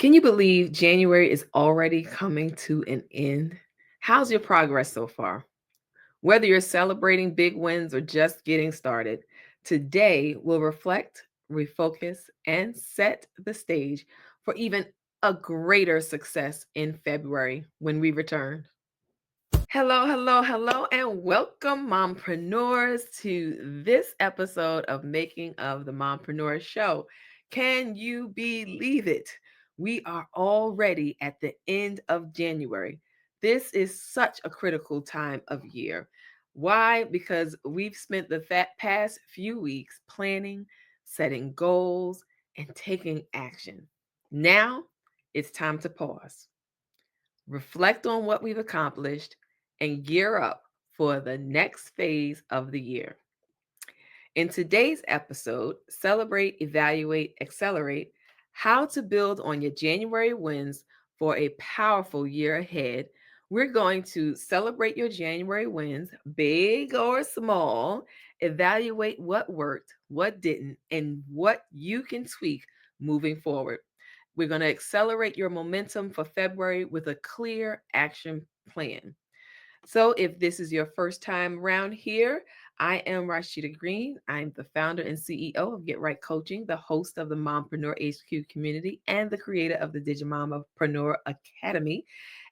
Can you believe January is already coming to an end? How's your progress so far? Whether you're celebrating big wins or just getting started, today we'll reflect, refocus, and set the stage for even a greater success in February when we return. Hello, hello, hello, and welcome, mompreneurs, to this episode of Making of the Mompreneur Show. Can you believe it? We are already at the end of January. This is such a critical time of year. Why? Because we've spent the past few weeks planning, setting goals, and taking action. Now it's time to pause, reflect on what we've accomplished, and gear up for the next phase of the year. In today's episode, Celebrate, Evaluate, Accelerate, how to build on your January wins for a powerful year ahead. We're going to celebrate your January wins, big or small, evaluate what worked, what didn't, and what you can tweak moving forward. We're going to accelerate your momentum for February with a clear action plan. So, if this is your first time around here, I am Rasheeda Green. I'm the founder and CEO of Get Right Coaching, the host of the Mompreneur HQ community, and the creator of the Digimompreneur Academy,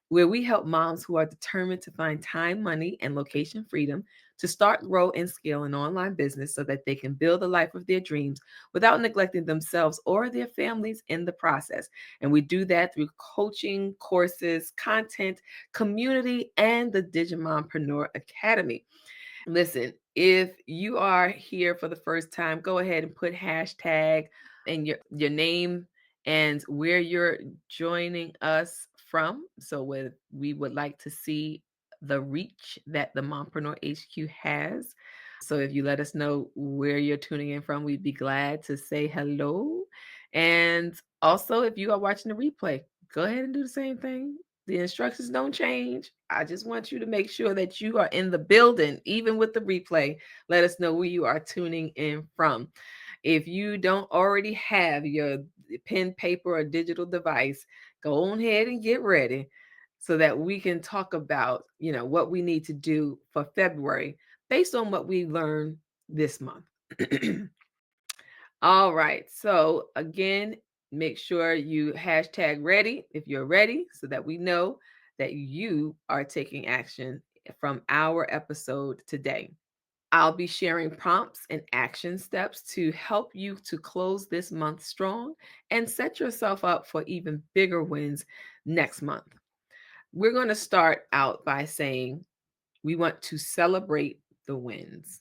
where we help moms who are determined to find time, money, and location freedom to start, grow, and scale an online business so that they can build the life of their dreams without neglecting themselves or their families in the process. And we do that through coaching, courses, content, community, and the Digimompreneur Academy. Listen, if you are here for the first time, go ahead and put hashtag and your name and where you're joining us from. So we would like to see the reach that the Mompreneur HQ has. So if you let us know where you're tuning in from, we'd be glad to say hello. And also, if you are watching the replay, go ahead and do the same thing. The instructions don't change. I just want you to make sure that you are in the building, even with the replay. Let us know where you are tuning in from. If you don't already have your pen, paper, or digital device, go on ahead and get ready so that we can talk about, what we need to do for February based on what we learned this month. All right. So again, make sure you hashtag ready if you're ready so that we know that you are taking action from our episode today. I'll be sharing prompts and action steps to help you to close this month strong and set yourself up for even bigger wins next month. We're going to start out by saying we want to celebrate the wins.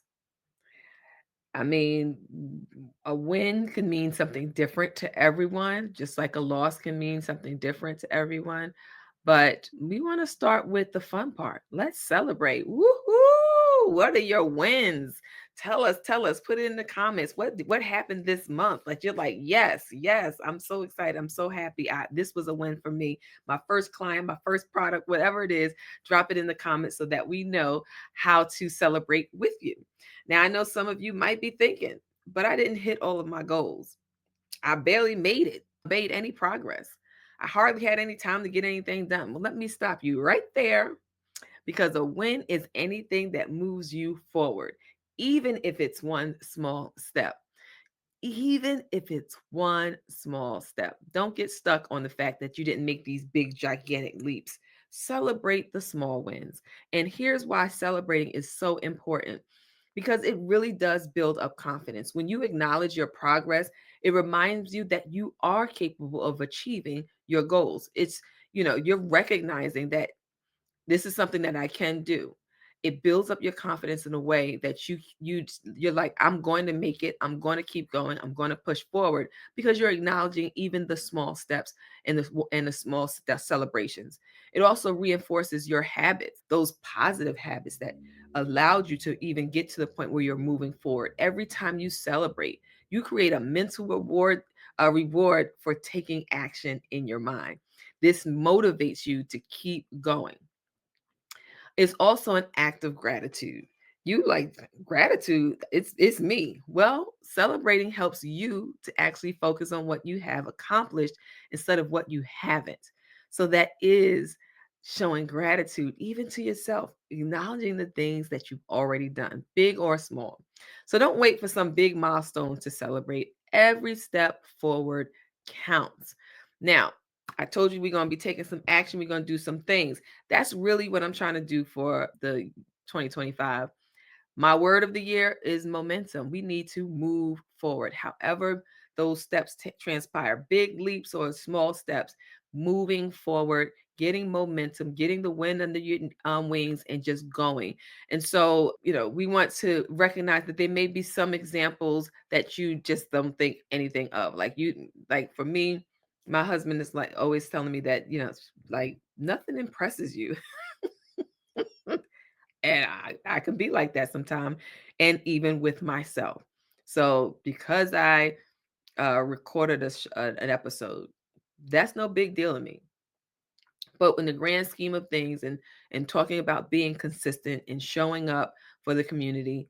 I mean, a win can mean something different to everyone, just like a loss can mean something different to everyone. But we want to start with the fun part. Let's celebrate. Woohoo! What are your wins? Tell us, put it in the comments. What happened this month? Like you're like, yes, yes, I'm so excited. I'm so happy. This was a win for me. My first client, my first product, whatever it is, drop it in the comments so that we know how to celebrate with you. Now, I know some of you might be thinking, but I didn't hit all of my goals. I barely made it, made any progress. I hardly had any time to get anything done. Well, let me stop you right there because a win is anything that moves you forward, even if it's one small step. Even if it's one small step. Don't get stuck on the fact that you didn't make these big, gigantic leaps. Celebrate the small wins. And here's why celebrating is so important because it really does build up confidence. When you acknowledge your progress, it reminds you that you are capable of achieving your goals. You're recognizing that this is something that I can do. It builds up your confidence in a way that you're like, I'm going to make it. I'm going to keep going. I'm going to push forward because you're acknowledging even the small steps and the small step celebrations. It also reinforces your habits, those positive habits that allowed you to even get to the point where you're moving forward. Every time you celebrate, you create a mental reward, a reward for taking action in your mind. This motivates you to keep going. It's also an act of gratitude. You like gratitude. It's me. Well, celebrating helps you to actually focus on what you have accomplished instead of what you haven't. So that is showing gratitude even to yourself, acknowledging the things that you've already done, big or small. So don't wait for some big milestone to celebrate. Every step forward counts. Now, I told you we're going to be taking some action. We're going to do some things. That's really what I'm trying to do for the 2025. My word of the year is momentum. We need to move forward. However, those steps transpire, big leaps or small steps, moving forward, getting momentum, getting the wind under your wings, and just going. And so, we want to recognize that there may be some examples that you just don't think anything of. Like for me, my husband is like always telling me that, like nothing impresses you. And I can be like that sometimes, and even with myself. So because I recorded an episode, that's no big deal to me. But in the grand scheme of things, and talking about being consistent and showing up for the community,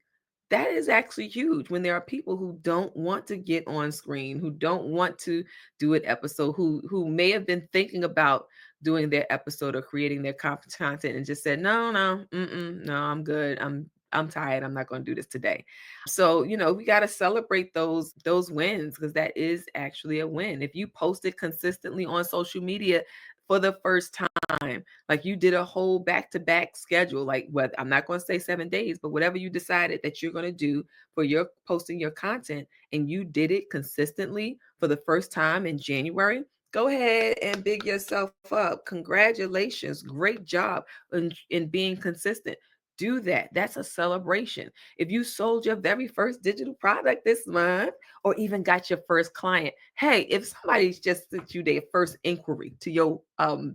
that is actually huge when there are people who don't want to get on screen, who don't want to do an episode, who may have been thinking about doing their episode or creating their content and just said, no, no, no, I'm good. I'm tired. I'm not going to do this today. So, we got to celebrate those wins, because that is actually a win. If you post it consistently on social media for the first time, like you did a whole back-to-back schedule, like what, I'm not going to say 7 days, but whatever you decided that you're going to do for your posting your content, and you did it consistently for the first time in January, go ahead and big yourself up. Congratulations. Great job in being consistent. Do that. That's a celebration. If you sold your very first digital product this month, or even got your first client, hey, if somebody's just sent you their first inquiry to your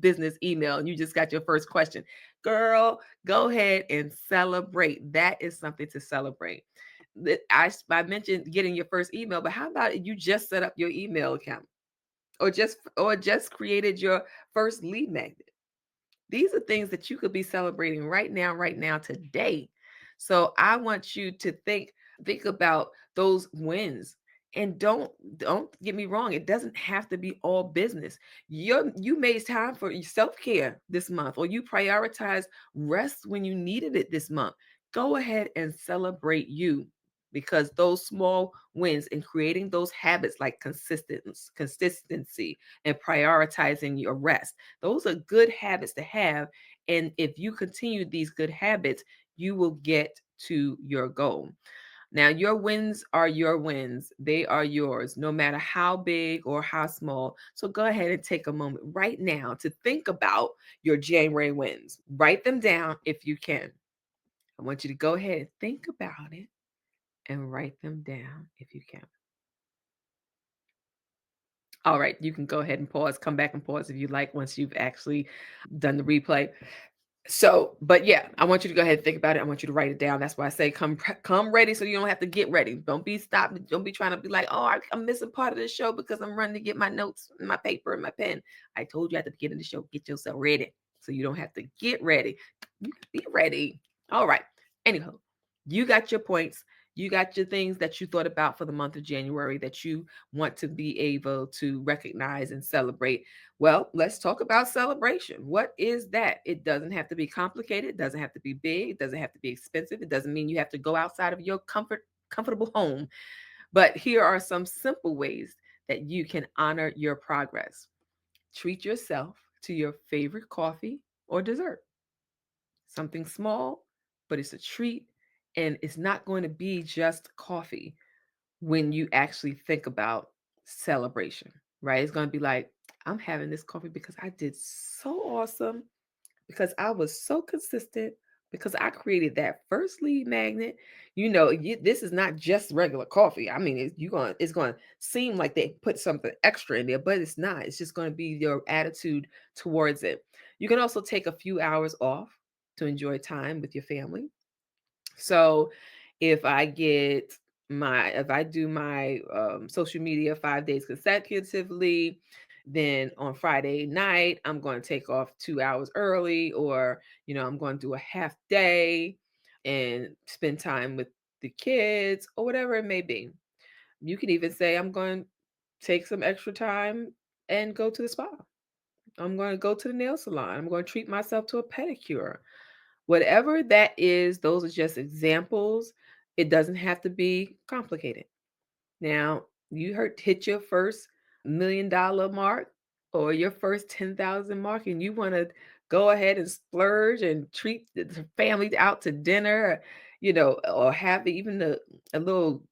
business email and you just got your first question, girl, go ahead and celebrate. That is something to celebrate. I mentioned getting your first email, but how about you just set up your email account, or just created your first lead magnet? These are things that you could be celebrating right now, today. So I want you to think about those wins. And don't get me wrong, it doesn't have to be all business. You made time for self-care this month, or you prioritize rest when you needed it this month. Go ahead and celebrate you, because those small wins in creating those habits, like consistency and prioritizing your rest, those are good habits to have. And if you continue these good habits, you will get to your goal. Now, your wins are your wins. They are yours, no matter how big or how small. So go ahead and take a moment right now to think about your January wins. Write them down if you can. I want you to go ahead and think about it and write them down if you can. All right, you can go ahead and pause, come back and pause if you like once you've actually done the replay. So, but yeah, I want you to go ahead and think about it. I want you to write it down. That's why I say come ready, so you don't have to get ready. Don't be stopped. Don't be trying to be like, oh, I'm missing part of the show because I'm running to get my notes, my paper, and my pen. I told you at the beginning of the show, get yourself ready so you don't have to get ready. You can be ready. All right. Anyhow, you got your points. You got your things that you thought about for the month of January that you want to be able to recognize and celebrate. Well, let's talk about celebration. What is that? It doesn't have to be complicated. It doesn't have to be big. It doesn't have to be expensive. It doesn't mean you have to go outside of your comfortable home. But here are some simple ways that you can honor your progress. Treat yourself to your favorite coffee or dessert. Something small, but it's a treat, and it's not going to be just coffee when you actually think about celebration, right? It's going to be like, I'm having this coffee because I did so awesome, because I was so consistent, because I created that first lead magnet. This is not just regular coffee. I mean, it's going to seem like they put something extra in there, but it's not. It's just going to be your attitude towards it. You can also take a few hours off to enjoy time with your family. So if I do my social media 5 days consecutively, then on Friday night, I'm going to take off 2 hours early, or, I'm going to do a half day. and spend time with the kids or whatever it may be. You could even say, I'm going to take some extra time and go to the spa. I'm going to go to the nail salon. I'm going to treat myself to a pedicure. Whatever that is, those are just examples. It doesn't have to be complicated. Now, you hit your first $1 million mark or your first 10,000 mark, and you want to go ahead and splurge and treat the family out to dinner, or have even a little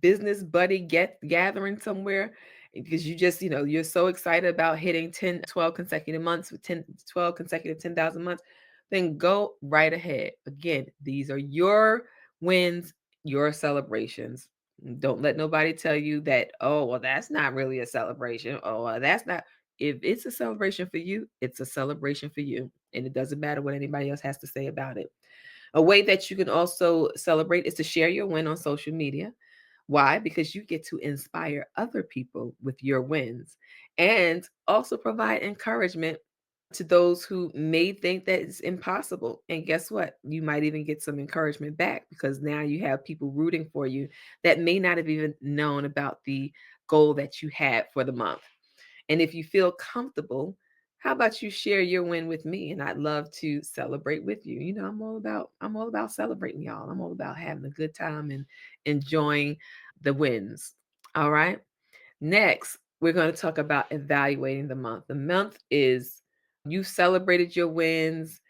business buddy gathering somewhere because you just, you're so excited about hitting 10, 12 consecutive months with 10, 12 consecutive 10,000 months, then go right ahead. Again, these are your wins, your celebrations. Don't let nobody tell you that, oh, well, that's not really a celebration. Oh, well, that's not. If it's a celebration for you, it's a celebration for you. And it doesn't matter what anybody else has to say about it. A way that you can also celebrate is to share your win on social media. Why? Because you get to inspire other people with your wins and also provide encouragement to those who may think that it's impossible. And guess what? You might even get some encouragement back because now you have people rooting for you that may not have even known about the goal that you had for the month. And if you feel comfortable, how about you share your win with me? And I'd love to celebrate with you. I'm all about celebrating, y'all. I'm all about having a good time and enjoying the wins. All right. Next, we're going to talk about evaluating the month. The month is you celebrated your wins.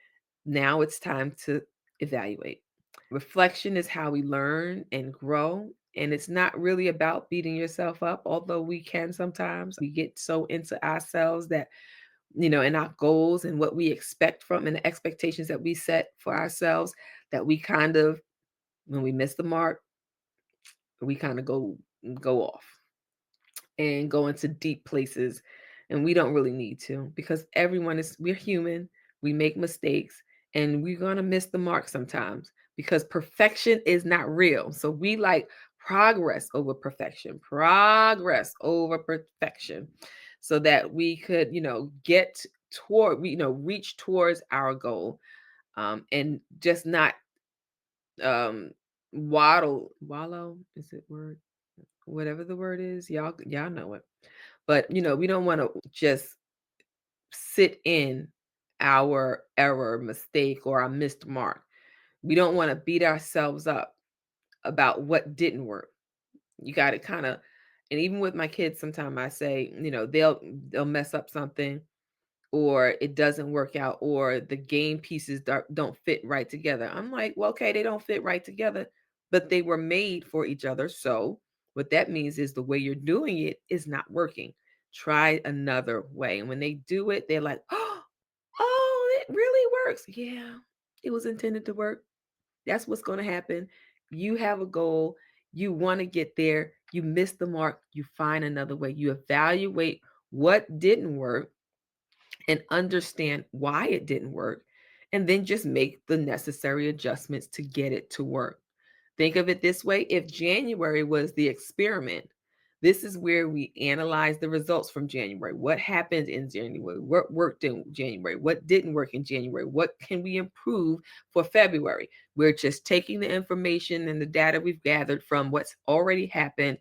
Now it's time to evaluate. Reflection is how we learn and grow. And it's not really about beating yourself up, although we can sometimes. We get so into ourselves that, and our goals and what we expect from and the expectations that we set for ourselves that we kind of, when we miss the mark, we kind of go off and go into deep places, and we don't really need to because we're human, we make mistakes, and we're going to miss the mark sometimes because perfection is not real. So we like progress over perfection, so that we could, get toward, reach towards our goal, and just not um wallow, is it word, whatever the word is, y'all know it. But we don't want to just sit in our error, mistake, or our missed mark. We don't want to beat ourselves up about what didn't work. You got to kind of, and even with my kids, sometimes I say, they'll mess up something, or it doesn't work out, or the game pieces don't fit right together. I'm like, well, okay, they don't fit right together, but they were made for each other. So what that means is the way you're doing it is not working. Try another way. And when they do it, they're like, oh, it really works. Yeah, it was intended to work. That's what's going to happen. You have a goal. You want to get there. You miss the mark. You find another way. You evaluate what didn't work and understand why it didn't work, and then just make the necessary adjustments to get it to work. Think of it this way: if January was the experiment, this is where we analyze the results from January. What happened in January? What worked in January? What didn't work in January? What can we improve for February? We're just taking the information and the data we've gathered from what's already happened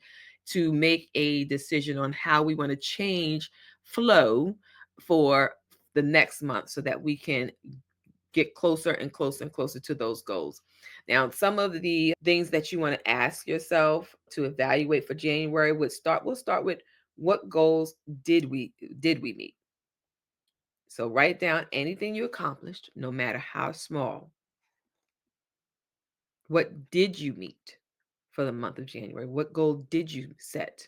to make a decision on how we want to change flow for the next month so that we can get closer and closer and closer to those goals. Now, some of the things that you want to ask yourself to evaluate for January we'll start with, what goals did we meet? So write down anything you accomplished, no matter how small. What did you meet for the month of January? What goal did you set?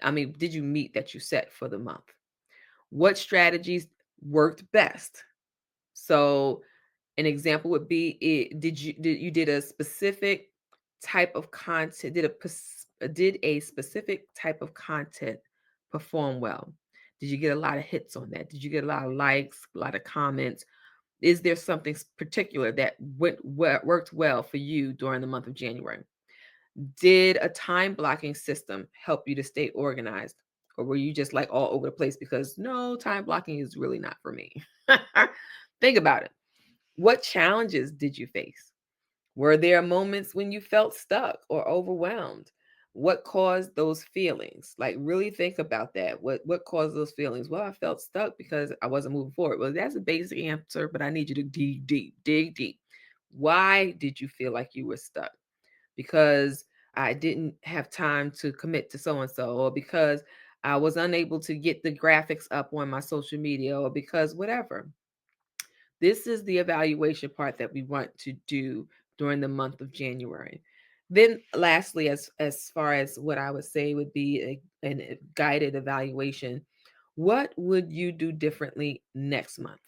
Did you meet that you set for the month? What strategies worked best? So an example would be, did a specific type of content, did a specific type of content perform well? Did you get a lot of hits on that? Did you get a lot of likes, a lot of comments? Is there something particular that worked well for you during the month of January? Did a time blocking system help you to stay organized? Or were you just like all over the place because no, time blocking is really not for me? Think about it. What challenges did you face? Were there moments when you felt stuck or overwhelmed? What caused those feelings? Like really think about that. What caused those feelings? Well, I felt stuck because I wasn't moving forward. Well, that's a basic answer, but I need you to dig deep. Why did you feel like you were stuck? Because I didn't have time to commit to so and so, or because I was unable to get the graphics up on my social media, or because whatever. This is the evaluation part that we want to do during the month of January. Then, lastly, as far as what I would say would be a guided evaluation, what would you do differently next month?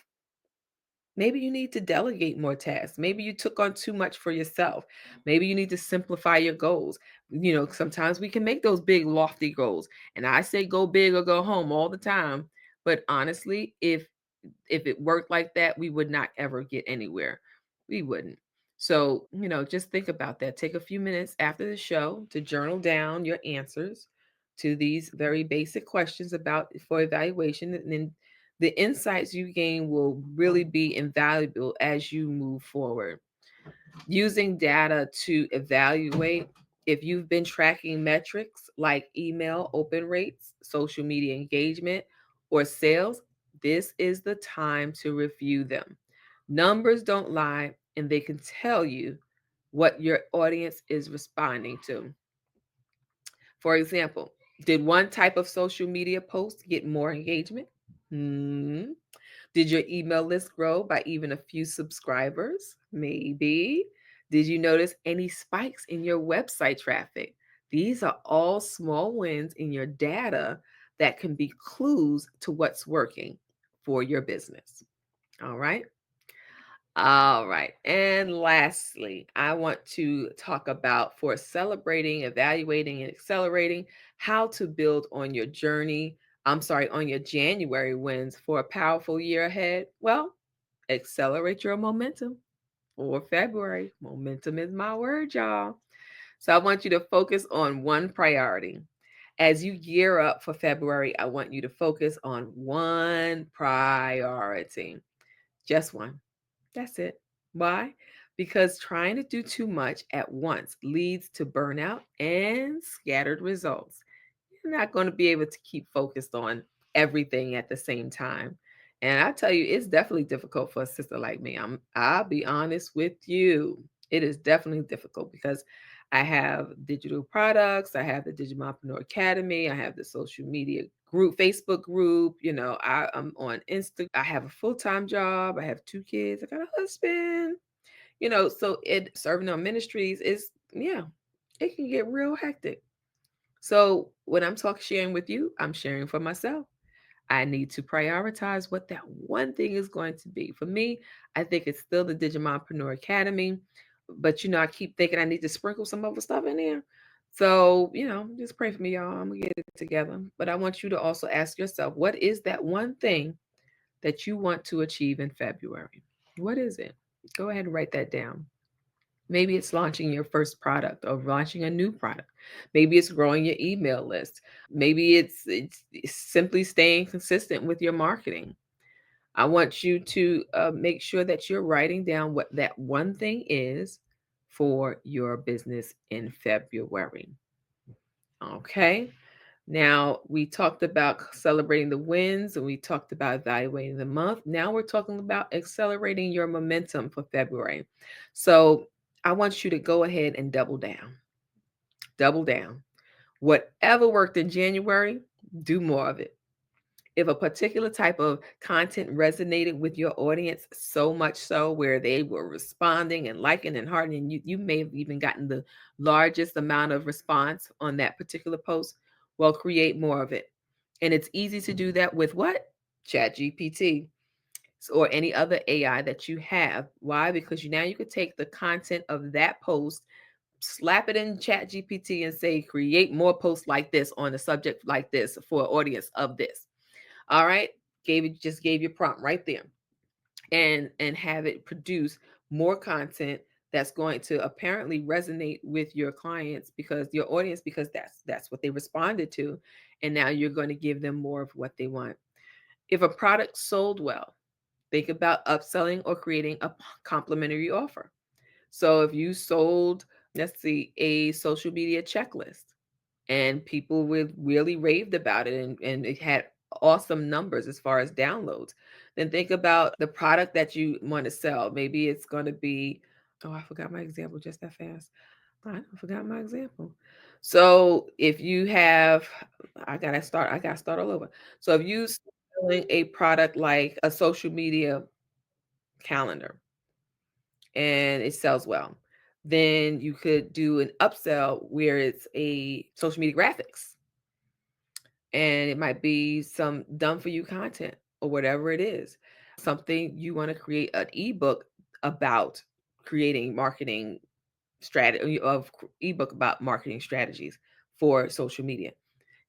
Maybe you need to delegate more tasks. Maybe you took on too much for yourself. Maybe you need to simplify your goals. Sometimes we can make those big, lofty goals. And I say go big or go home all the time. But honestly, if it worked like that, we would not ever get anywhere. We wouldn't. So, just think about that. Take a few minutes after the show to journal down your answers to these very basic questions about for evaluation. And then the insights you gain will really be invaluable as you move forward. Using data to evaluate if you've been tracking metrics like email open rates, social media engagement, or sales, this is the time to review them. Numbers don't lie, and they can tell you what your audience is responding to. For example, did one type of social media post get more engagement? Hmm. Did your email list grow by even a few subscribers? Maybe. Did you notice any spikes in your website traffic? These are all small wins in your data that can be clues to what's working for your business. All right. All right. And lastly, I want to talk about for celebrating, evaluating, and accelerating how to build on your journey. I'm sorry, on your January wins for a powerful year ahead. Well, accelerate your momentum for February. Momentum is my word, y'all. So I want you to focus on one priority. As you gear up for February, I want you to focus on one priority, just one. That's it. Why? Because trying to do too much at once leads to burnout and scattered results. You're not going to be able to keep focused on everything at the same time. And I tell you, it's definitely difficult for a sister like me. I'll be honest with you. It is definitely difficult because I have digital products, I have the Digimompreneur Academy, I have the social media group, Facebook group, I'm on Insta. I have a full-time job, I have 2 kids, I got a husband, so it serving on ministries is yeah, it can get real hectic. So when I'm talking sharing with you, I'm sharing for myself. I need to prioritize what that one thing is going to be. For me, I think it's still the Digimompreneur Academy, but I keep thinking I need to sprinkle some other stuff in there. So, just pray for me, y'all. I'm gonna get it together. But I want you to also ask yourself, what is that one thing that you want to achieve in February? What is it? Go ahead and write that down. Maybe it's launching your first product or launching a new product. Maybe it's growing your email list. Maybe it's simply staying consistent with your marketing. I want you to make sure that you're writing down what that one thing is for your business in February. Okay. Now, we talked about celebrating the wins and we talked about evaluating the month. Now we're talking about accelerating your momentum for February. So, I want you to go ahead and double down. Double down. Whatever worked in January, do more of it. If a particular type of content resonated with your audience so much so where they were responding and liking and hearting, and you may have even gotten the largest amount of response on that particular post, well, create more of it. And it's easy to do that with what? Chat GPT or any other AI that you have. Why? Because now you could take the content of that post, slap it in Chat GPT and say, create more posts like this on a subject like this for an audience of this. All right. Just gave you prompt right there, and have it produce more content that's going to apparently resonate with your clients, because your audience, because that's what they responded to, and now you're going to give them more of what they want. If a product sold well, think about upselling or creating a complimentary offer. So if you sold, let's see, a social media checklist and people would really raved about it and it had awesome numbers as far as downloads, then think about the product that you want to sell. Maybe it's going to be, oh, I forgot my example just that fast. I forgot my example. So if you have, I gotta start all over. So if you selling a product like a social media calendar and it sells well, then you could do an upsell where it's a social media graphics and it might be some done for you content or whatever it is. Something you want to create an ebook about creating marketing strategy of ebook about marketing strategies for social media.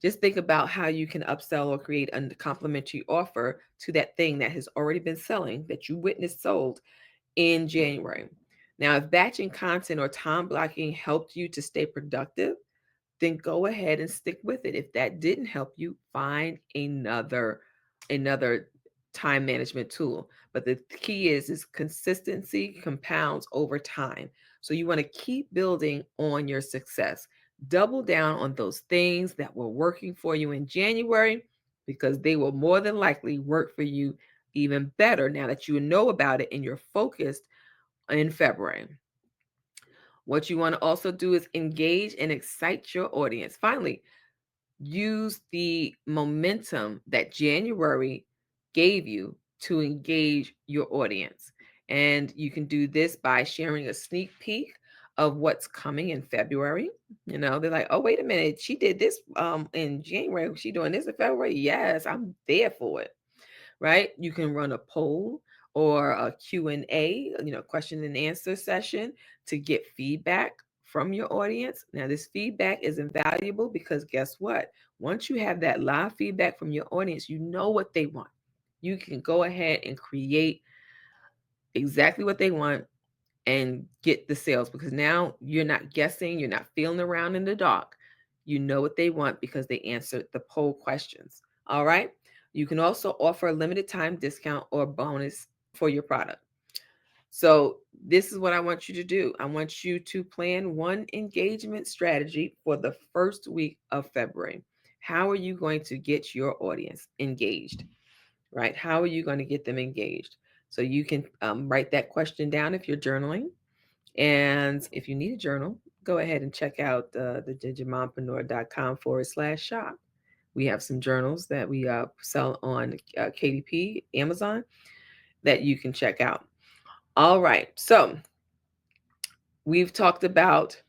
Just think about how you can upsell or create a complimentary offer to that thing that has already been selling that you witnessed sold in January. Now, if batching content or time blocking helped you to stay productive, then go ahead and stick with it. If that didn't help you, find another time management tool. But the key is consistency compounds over time. So you want to keep building on your success. Double down on those things that were working for you in January because they will more than likely work for you even better now that you know about it and you're focused in February. What you want to also do is engage and excite your audience. Finally, use the momentum that January gave you to engage your audience. And you can do this by sharing a sneak peek of what's coming in February. You know, they're like, oh, wait a minute, she did this in January. She doing this in February. Yes, I'm there for it, right? You can run a poll or a Q&A, question and answer session to get feedback from your audience. Now, this feedback is invaluable because guess what? Once you have that live feedback from your audience, you know what they want. You can go ahead and create exactly what they want and get the sales because now you're not guessing, you're not feeling around in the dark. You know what they want because they answered the poll questions. All right. You can also offer a limited time discount or bonus for your product. So, this is what I want you to do. I want you to plan one engagement strategy for the first week of February. How are you going to get your audience engaged? Right? How are you going to get them engaged? So, you can write that question down if you're journaling. And if you need a journal, go ahead and check out the digimompreneur.com/shop. We have some journals that we sell on KDP, Amazon, that you can check out. All right. So we've talked about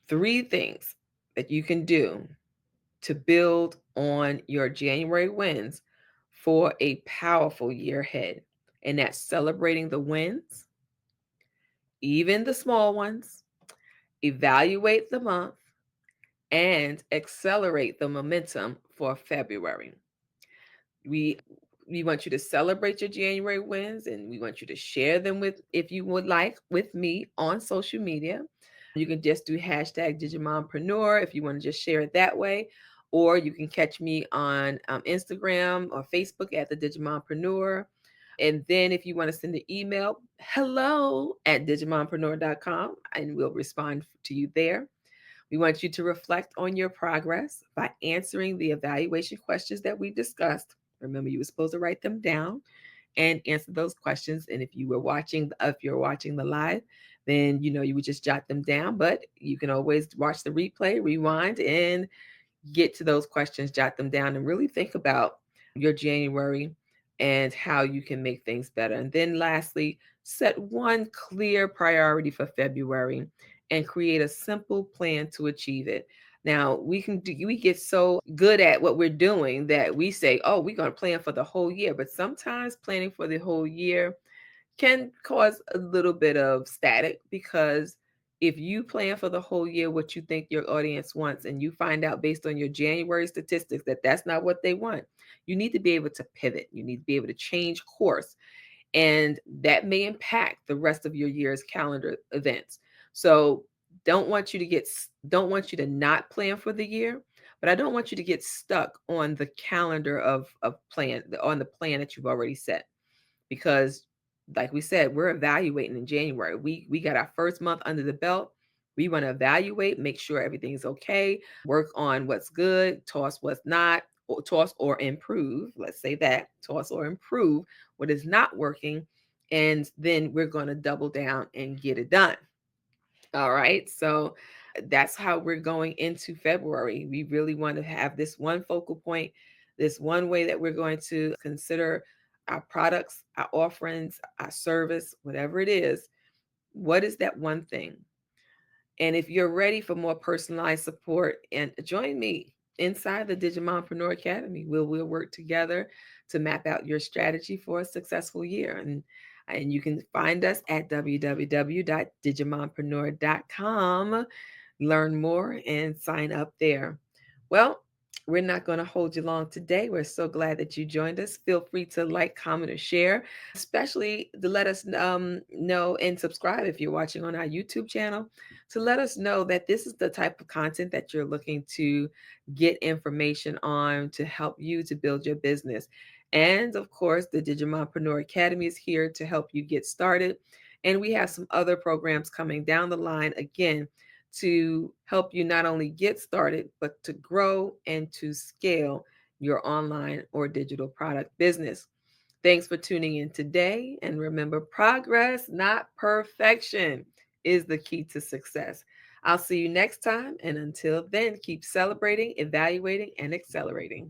3 things that you can do to build on your January wins for a powerful year ahead. And that's celebrating the wins, even the small ones, evaluate the month, and accelerate the momentum for February. We we want you to celebrate your January wins and we want you to share them with, if you would like, with me on social media. You can just do hashtag Digimompreneur if you want to just share it that way. Or you can catch me on Instagram or Facebook at the Digimompreneur. And then if you want to send an email, hello@digimompreneur.com, and we'll respond to you there. We want you to reflect on your progress by answering the evaluation questions that we discussed. Remember, you were supposed to write them down and answer those questions. And if you're watching the live, then you would just jot them down. But you can always watch the replay, rewind, and get to those questions, jot them down, and really think about your January and how you can make things better. And then lastly, set one clear priority for February and create a simple plan to achieve it. Now, we get so good at what we're doing that we say, "Oh, we're going to plan for the whole year." But sometimes planning for the whole year can cause a little bit of static because if you plan for the whole year what you think your audience wants and you find out based on your January statistics that that's not what they want, you need to be able to pivot. You need to be able to change course, and that may impact the rest of your year's calendar events. So don't want you to not plan for the year, but I don't want you to get stuck on the calendar of plan on the plan that you've already set because Like we said, we're evaluating in January. We got our first month under the belt. We want to evaluate, make sure everything's okay, work on what's good, toss what's not, or toss or improve. Let's say that, toss or improve what is not working, and then we're going to double down and get it done. All right. So that's how we're going into February. We really want to have this one focal point, this one way that we're going to consider our products, our offerings, our service, whatever it is. What is that one thing? And if you're ready for more personalized support, and join me inside the Digimompreneur Academy, we'll work together to map out your strategy for a successful year. And you can find us at www.digimompreneur.com. Learn more and sign up there. Well, we're not going to hold you long today. We're so glad that you joined us. Feel free to like, comment, or share, especially to let us know and subscribe if you're watching on our YouTube channel, to let us know that this is the type of content that you're looking to get information on to help you to build your business. And of course, the Digimompreneur Academy is here to help you get started. And we have some other programs coming down the line again to help you not only get started, but to grow and to scale your online or digital product business. Thanks for tuning in today. And remember, progress, not perfection, is the key to success. I'll see you next time. And until then, keep celebrating, evaluating, and accelerating.